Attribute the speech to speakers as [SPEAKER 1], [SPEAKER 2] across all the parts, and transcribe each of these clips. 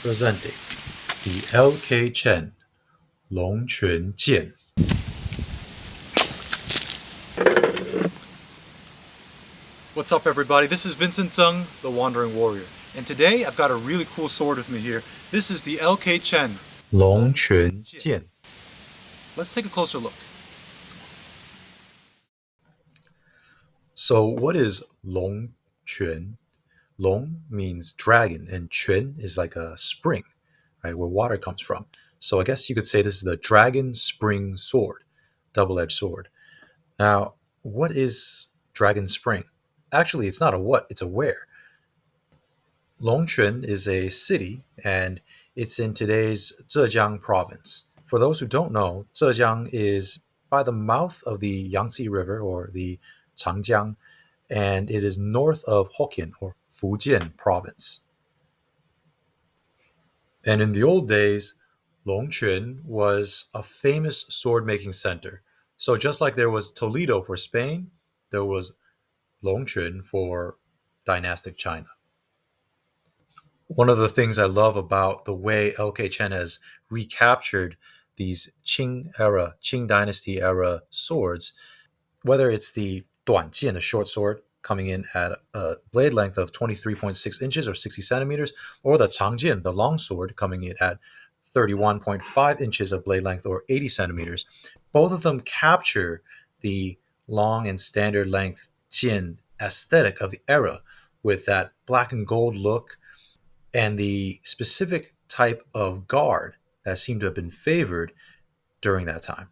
[SPEAKER 1] presenting the LK CHEN Longquan Jian. What's up, everybody? This is Vincent Zeng, the Wandering Warrior, and today I've got a really cool sword with me here. This is the LK CHEN Longquan Jian. Let's take a closer look. So what is Longquan? Long means dragon, and Quan is like a spring, right, where water comes from. So I guess you could say this is the dragon spring sword, double-edged sword. Now, what is dragon spring? Actually, it's not a what, it's a where. Longquan is a city, and it's in today's Zhejiang province. For those who don't know, Zhejiang is by the mouth of the Yangtze River, or the Changjiang, and it is north of Hokkien, or Fujian province. And in the old days, Longquan was a famous sword-making center. So just like there was Toledo for Spain, there was Longquan for dynastic China. One of the things I love about the way LK Chen has recaptured these Qing Dynasty era swords, whether it's the Duanjian, the short sword, coming in at a blade length of 23.6 inches or 60 centimeters, or the Changjian, the long sword, coming in at 31.5 inches of blade length or 80 centimeters. Both of them capture the long and standard length Jian aesthetic of the era with that black and gold look and the specific type of guard that seemed to have been favored during that time.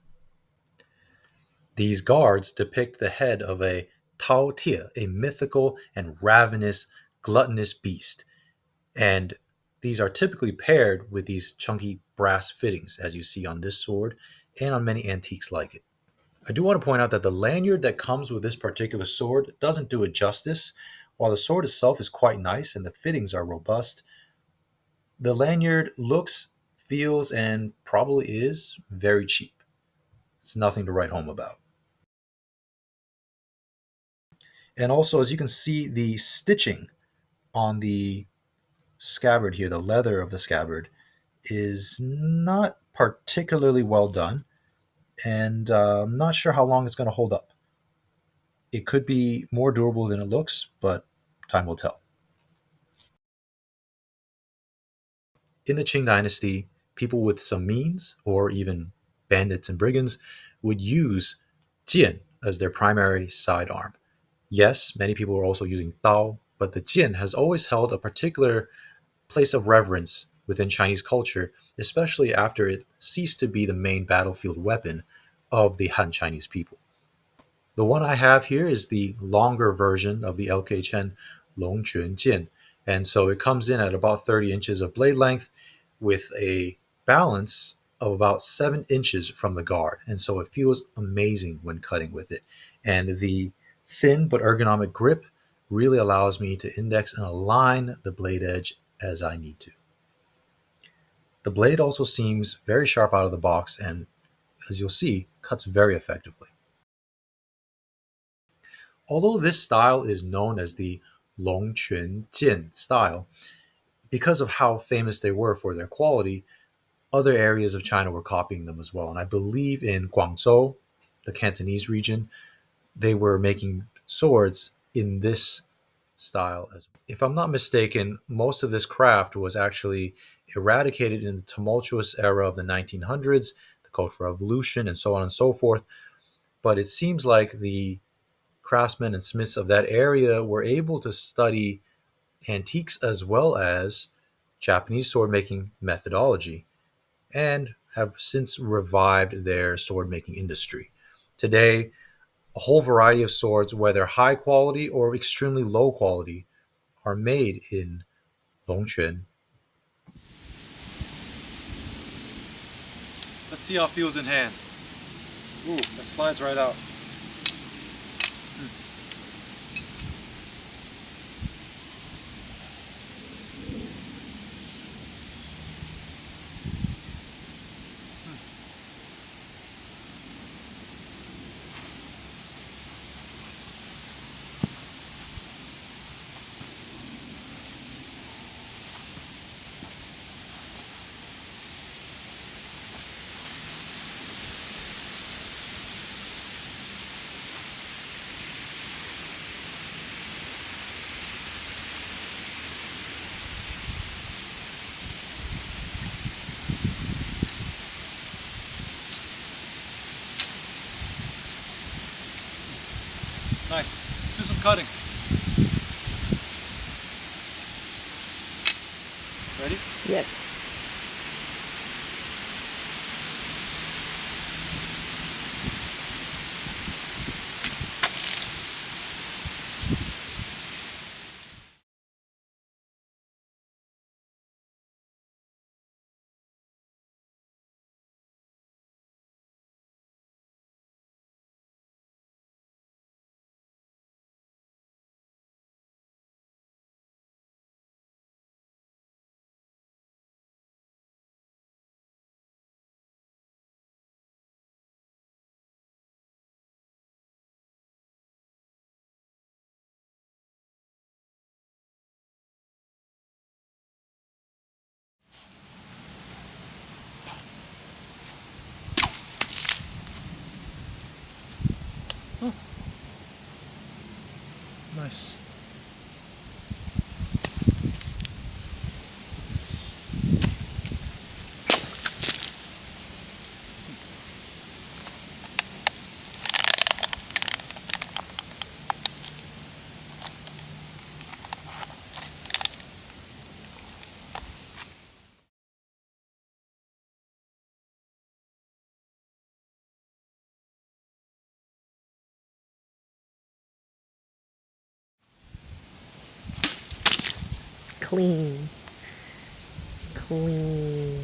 [SPEAKER 1] These guards depict the head of a Tao Tia, a mythical and ravenous, gluttonous beast. And these are typically paired with these chunky brass fittings, as you see on this sword and on many antiques like it. I do want to point out that the lanyard that comes with this particular sword doesn't do it justice. While the sword itself is quite nice and the fittings are robust, the lanyard looks, feels, and probably is very cheap. It's nothing to write home about. And also, as you can see, the stitching on the scabbard here, the leather of the scabbard, is not particularly well done, and I'm not sure how long it's going to hold up. It could be more durable than it looks, but time will tell. In the Qing Dynasty, people with some means, or even bandits and brigands, would use jian as their primary sidearm. Yes, many people were also using dao, but the jian has always held a particular place of reverence within Chinese culture, especially after it ceased to be the main battlefield weapon of the Han Chinese people. The one I have here is the longer version of the LK Chen Longquan Jian, and so it comes in at about 30 inches of blade length with a balance of about 7 inches from the guard, and so it feels amazing when cutting with it. And the thin but ergonomic grip really allows me to index and align the blade edge as I need to. The blade also seems very sharp out of the box and, as you'll see, cuts very effectively. Although this style is known as the Longquan Jian style, because of how famous they were for their quality, other areas of China were copying them as well. And I believe in Guangzhou, the Cantonese region, they were making swords in this style as well. If I'm not mistaken, most of this craft was actually eradicated in the tumultuous era of the 1900s, the Cultural Revolution, and so on and so forth. But it seems like the craftsmen and smiths of that area were able to study antiques as well as Japanese sword making methodology and have since revived their sword making industry. Today, a whole variety of swords, whether high quality or extremely low quality, are made in Longquan. Let's see how it feels in hand. Ooh, it slides right out. Nice. Let's do some cutting. Ready?
[SPEAKER 2] Yes.
[SPEAKER 1] Oh. Nice.
[SPEAKER 2] Clean. Clean.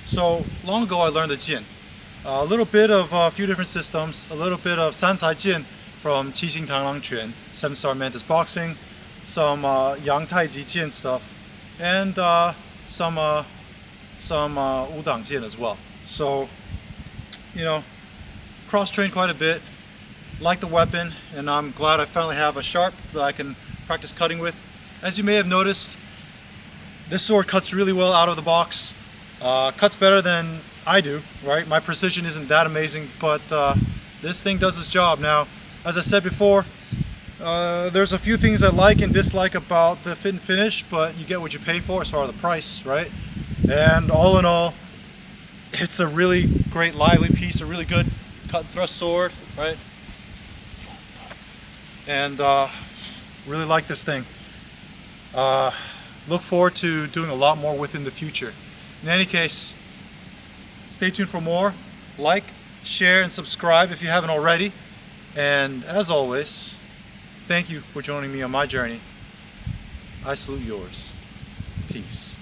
[SPEAKER 1] So long ago I learned the Jian. A little bit of a few different systems, a little bit of Sancai Jian from Qixing Tanglang Quan, 7-star Mantis Boxing, some Yang Taiji Jian stuff, and some Wudang Jian as well. So, cross-trained quite a bit, like the weapon, and I'm glad I finally have a sharp that I can practice cutting with. As you may have noticed, this sword cuts really well out of the box. Cuts better than I do, right? My precision isn't that amazing, but this thing does its job. Now, as I said before, there's a few things I like and dislike about the fit and finish, but you get what you pay for as far as the price, right? And all in all, it's a really great lively piece, a really good cut and thrust sword, right? And really like this thing. Look forward to doing a lot more with in the future. In any case, stay tuned for more. Like, share, and subscribe if you haven't already. And as always, thank you for joining me on my journey. I salute yours. Peace.